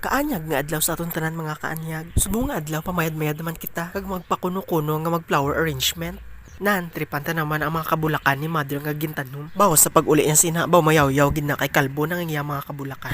Kaanyag nga adlaw sa aton tanan mga kaanyag. Subo nga adlaw pamayad-mayad naman kita kag magpakuno-kuno nga mag flower arrangement. Tripan ta naman ang mga kabulakan ni mother nga gintanom. Bawas sa pag-uli niya sina, baw mayaw-yaw gid na kay kalbo nang iya mga kabulakan.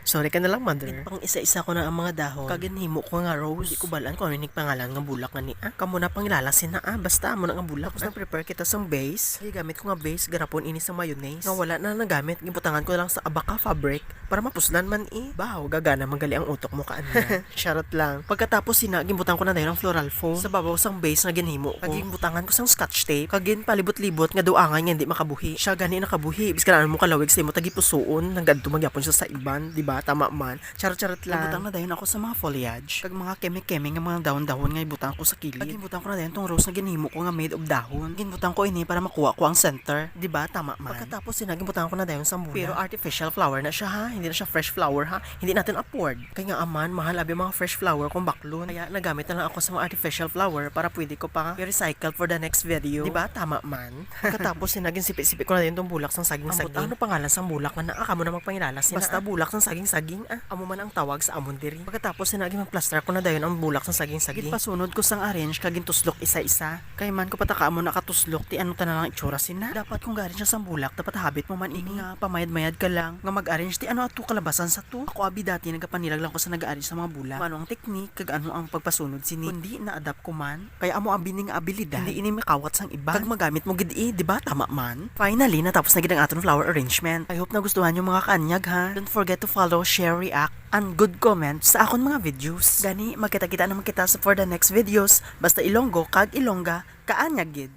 Sorry ka na lang, mother. Pang isa-isa ko na ang mga dahon. Kaginhimo ko nga rose. Di ko balaan kung ano yung pangalan ng bulak nga ni Kamu na pangilalasin na basta mo na nga bulak. Tapos nag-prepare kita sa base. Ay, gamit ko nga base, garapon ini sa mayonnaise. Nga wala na nagamit, gibutangan ko lang sa abaka fabric para mapuslan man Baw, gagana magali ang utok mo kaanya. Charot lang. Pagkatapos gimbutan ko na dayon ang floral foam sa babaw sang base nga ginhimo ko. Kagimbutangan ko sang scotch tape. Kagin palibot-libot nga duangan nga hindi makabuhi. Siya gani nakabuhi. Biskan mo kalawig sa imo tagipusoon nang gadto magyapon siya sa iban, di ba? Tama man. Charot-charot lang. Ibutang na dayon ako sa mga foliage. Kag mga keme-keme nga mga dahon-dahon nga ibutang ko sa kilid. Kag ibutang ko na dayon tong rose nga ginhimo ko nga made of dahon. Ginbutang ko ini para makuha ko ang center. Di ba? Tama man. Pagkatapos ginbutang ko na dayon sa muna. Pero artificial flower na siya ha. Hindi na siya fresh flower ha. Hindi natin afford. Kaya nga aman, mahal abi mga fresh flower kung baklon. Kaya nagamit na lang ako sa mga artificial flower para pwede ko pa i-recycle for the next video. Di ba? Tama man. Pagkatapos sipi-sipi ko na dayon tong bulak sang saging-saging. Ano pangalan sang bulak nga naa mo na magpangilalas basta bulak sang saging-saging amo man ang tawag sa amon diri. Pagkatapos magplaster ko na dayon ang bulak sang saging-saging. Pasunod ko sang arrange kag tuslok isa-isa. Kay man ko pataka mo nakatuslok ti ano ta na lang itsura sina. Dapat kung garin siya sang bulak dapat habit mo man ini nga pamayad-mayad ka lang nga mag-arrange ti ano ato kalabasan sa to. Ako abi dati nagapanilag lang ko sa nag-arrange sa mga bulak. Ano ang teknik kag ano ang pagpasunod sini. Kundi na-adapt ko man. Kaya amo abi ning abilidad. Hindi ini makawat sang iba. Kag magamit mo gid di ba? Tama man. Finally natapos na gid ang aton flower arrangement. I hope nagustuhan yung mga kanyag ha. Don't forget to follow, share, react, and good comments sa akon mga videos. Gani, magkita-kita naman kita for the next videos. Basta Ilonggo kag Ilongga, kaanyag gid.